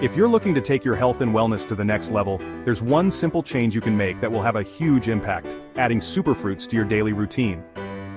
If you're looking to take your health and wellness to the next level, there's one simple change you can make that will have a huge impact: adding superfruits to your daily routine.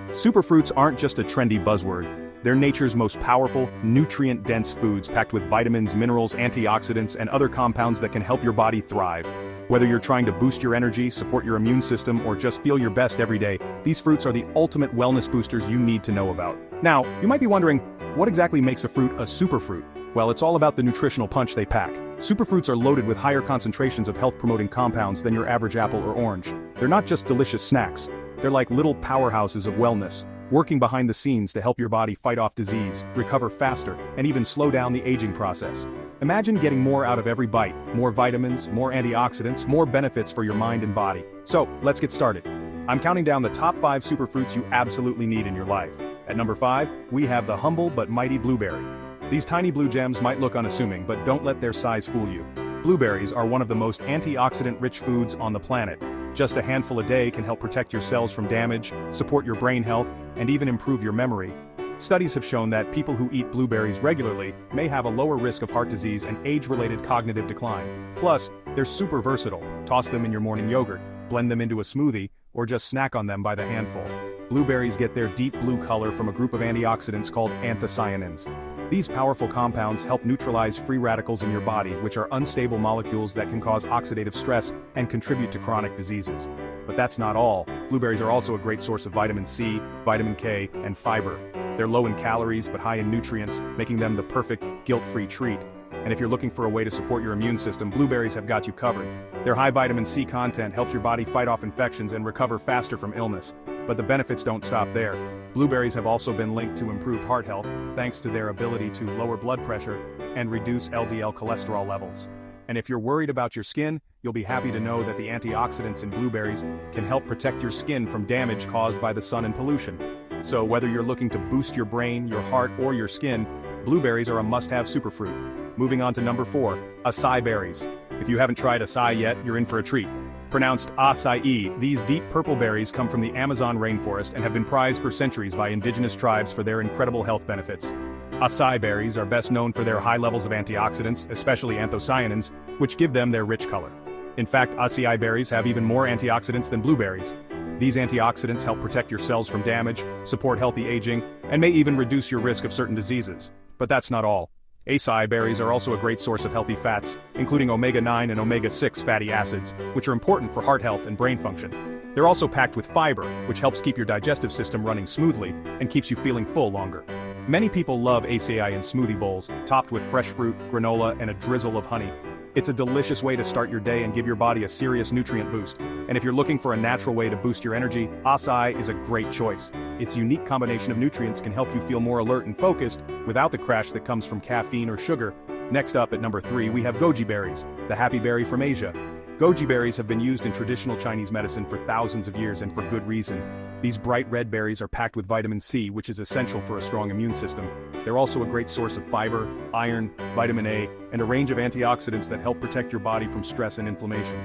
Superfruits aren't just a trendy buzzword. They're nature's most powerful, nutrient-dense foods packed with vitamins, minerals, antioxidants, and other compounds that can help your body thrive. Whether you're trying to boost your energy, support your immune system, or just feel your best every day, these fruits are the ultimate wellness boosters you need to know about. Now, you might be wondering, what exactly makes a fruit a superfruit? Well, it's all about the nutritional punch they pack. Superfruits are loaded with higher concentrations of health-promoting compounds than your average apple or orange. They're not just delicious snacks. They're like little powerhouses of wellness, working behind the scenes to help your body fight off disease, recover faster, and even slow down the aging process. Imagine getting more out of every bite: more vitamins, more antioxidants, more benefits for your mind and body. So, let's get started. I'm counting down the top 5 superfruits you absolutely need in your life. At number 5, we have the humble but mighty blueberry. These tiny blue gems might look unassuming, but don't let their size fool you. Blueberries are one of the most antioxidant-rich foods on the planet. Just a handful a day can help protect your cells from damage, support your brain health, and even improve your memory. Studies have shown that people who eat blueberries regularly may have a lower risk of heart disease and age-related cognitive decline. Plus, they're super versatile. Toss them in your morning yogurt, blend them into a smoothie, or just snack on them by the handful. Blueberries get their deep blue color from a group of antioxidants called anthocyanins. These powerful compounds help neutralize free radicals in your body, which are unstable molecules that can cause oxidative stress and contribute to chronic diseases. But that's not all. Blueberries are also a great source of vitamin C, vitamin K, and fiber. They're low in calories but high in nutrients, making them the perfect, guilt-free treat. And if you're looking for a way to support your immune system, blueberries have got you covered. Their high vitamin C content helps your body fight off infections and recover faster from illness. But the benefits don't stop there. Blueberries have also been linked to improved heart health, thanks to their ability to lower blood pressure and reduce LDL cholesterol levels. And if you're worried about your skin, you'll be happy to know that the antioxidants in blueberries can help protect your skin from damage caused by the sun and pollution. So whether you're looking to boost your brain, your heart, or your skin, blueberries are a must-have superfruit. Moving on to number 4, acai berries. If you haven't tried acai yet, you're in for a treat. Pronounced acai, these deep purple berries come from the Amazon rainforest and have been prized for centuries by indigenous tribes for their incredible health benefits. Acai berries are best known for their high levels of antioxidants, especially anthocyanins, which give them their rich color. In fact, acai berries have even more antioxidants than blueberries. These antioxidants help protect your cells from damage, support healthy aging, and may even reduce your risk of certain diseases. But that's not all. Acai berries are also a great source of healthy fats, including omega-9 and omega-6 fatty acids, which are important for heart health and brain function. They're also packed with fiber, which helps keep your digestive system running smoothly and keeps you feeling full longer. Many people love acai in smoothie bowls, topped with fresh fruit, granola, and a drizzle of honey. It's a delicious way to start your day and give your body a serious nutrient boost. And if you're looking for a natural way to boost your energy, acai is a great choice. Its unique combination of nutrients can help you feel more alert and focused without the crash that comes from caffeine or sugar. Next up at number 3, we have goji berries, the happy berry from Asia. Goji berries have been used in traditional Chinese medicine for thousands of years, and for good reason. These bright red berries are packed with vitamin C, which is essential for a strong immune system. They're also a great source of fiber, iron, vitamin A, and a range of antioxidants that help protect your body from stress and inflammation.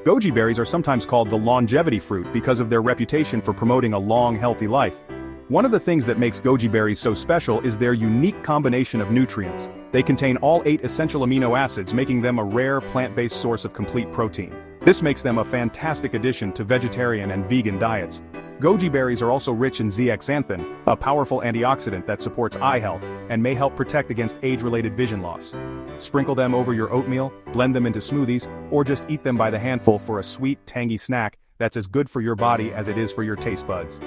Goji berries are sometimes called the longevity fruit because of their reputation for promoting a long, healthy life. One of the things that makes goji berries so special is their unique combination of nutrients. They contain all 8 essential amino acids, making them a rare plant-based source of complete protein. This makes them a fantastic addition to vegetarian and vegan diets. Goji berries are also rich in zeaxanthin, a powerful antioxidant that supports eye health and may help protect against age-related vision loss. Sprinkle them over your oatmeal, blend them into smoothies, or just eat them by the handful for a sweet, tangy snack that's as good for your body as it is for your taste buds.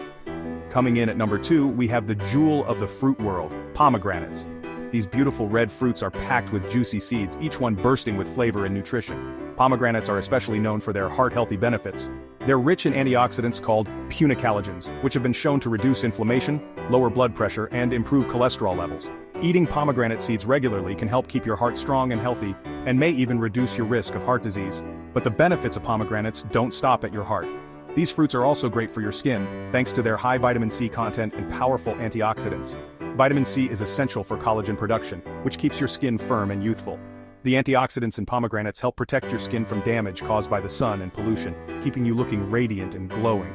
Coming in at number 2, we have the jewel of the fruit world, pomegranates. These beautiful red fruits are packed with juicy seeds, each one bursting with flavor and nutrition. Pomegranates are especially known for their heart-healthy benefits. They're rich in antioxidants called punicalagins, which have been shown to reduce inflammation, lower blood pressure, and improve cholesterol levels. Eating pomegranate seeds regularly can help keep your heart strong and healthy, and may even reduce your risk of heart disease. But the benefits of pomegranates don't stop at your heart. These fruits are also great for your skin, thanks to their high vitamin C content and powerful antioxidants. Vitamin C is essential for collagen production, which keeps your skin firm and youthful. The antioxidants in pomegranates help protect your skin from damage caused by the sun and pollution, keeping you looking radiant and glowing.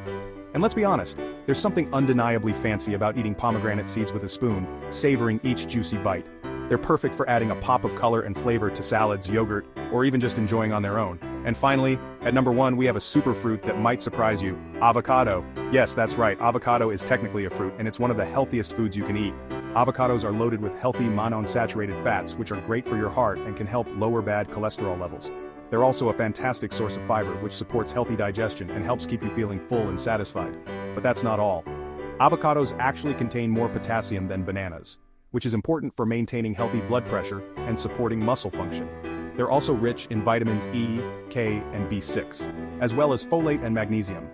And let's be honest, there's something undeniably fancy about eating pomegranate seeds with a spoon, savoring each juicy bite. They're perfect for adding a pop of color and flavor to salads, yogurt, or even just enjoying on their own. And finally, at number 1 we have a superfruit that might surprise you, avocado. Yes, that's right, avocado is technically a fruit and it's one of the healthiest foods you can eat. Avocados are loaded with healthy monounsaturated fats which are great for your heart and can help lower bad cholesterol levels. They're also a fantastic source of fiber which supports healthy digestion and helps keep you feeling full and satisfied. But that's not all. Avocados actually contain more potassium than bananas, which is important for maintaining healthy blood pressure and supporting muscle function. They're also rich in vitamins E, K, and B6, as well as folate and magnesium.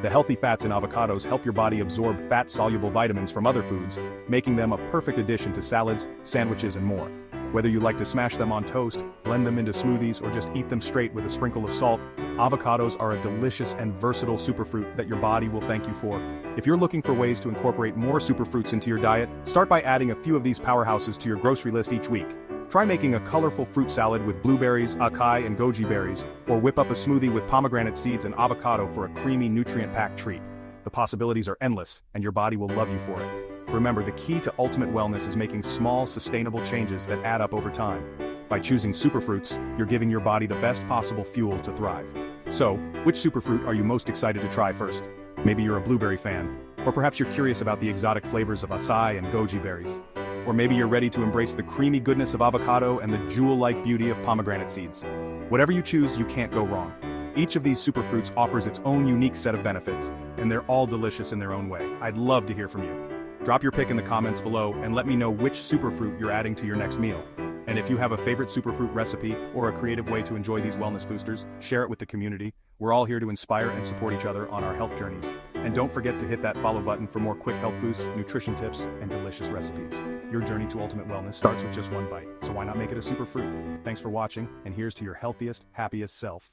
The healthy fats in avocados help your body absorb fat-soluble vitamins from other foods, making them a perfect addition to salads, sandwiches, and more. Whether you like to smash them on toast, blend them into smoothies, or just eat them straight with a sprinkle of salt, avocados are a delicious and versatile superfruit that your body will thank you for. If you're looking for ways to incorporate more superfruits into your diet, start by adding a few of these powerhouses to your grocery list each week. Try making a colorful fruit salad with blueberries, acai, and goji berries, or whip up a smoothie with pomegranate seeds and avocado for a creamy, nutrient-packed treat. The possibilities are endless, and your body will love you for it. Remember, the key to ultimate wellness is making small, sustainable changes that add up over time. By choosing superfruits, you're giving your body the best possible fuel to thrive. So, which superfruit are you most excited to try first? Maybe you're a blueberry fan, or perhaps you're curious about the exotic flavors of acai and goji berries. Or maybe you're ready to embrace the creamy goodness of avocado and the jewel-like beauty of pomegranate seeds. Whatever you choose, you can't go wrong. Each of these superfruits offers its own unique set of benefits, and they're all delicious in their own way. I'd love to hear from you. Drop your pick in the comments below and let me know which superfruit you're adding to your next meal. And if you have a favorite superfruit recipe or a creative way to enjoy these wellness boosters, share it with the community. We're all here to inspire and support each other on our health journeys. And don't forget to hit that follow button for more quick health boosts, nutrition tips, and delicious recipes. Your journey to ultimate wellness starts with just one bite, so why not make it a superfruit? Thanks for watching, and here's to your healthiest, happiest self.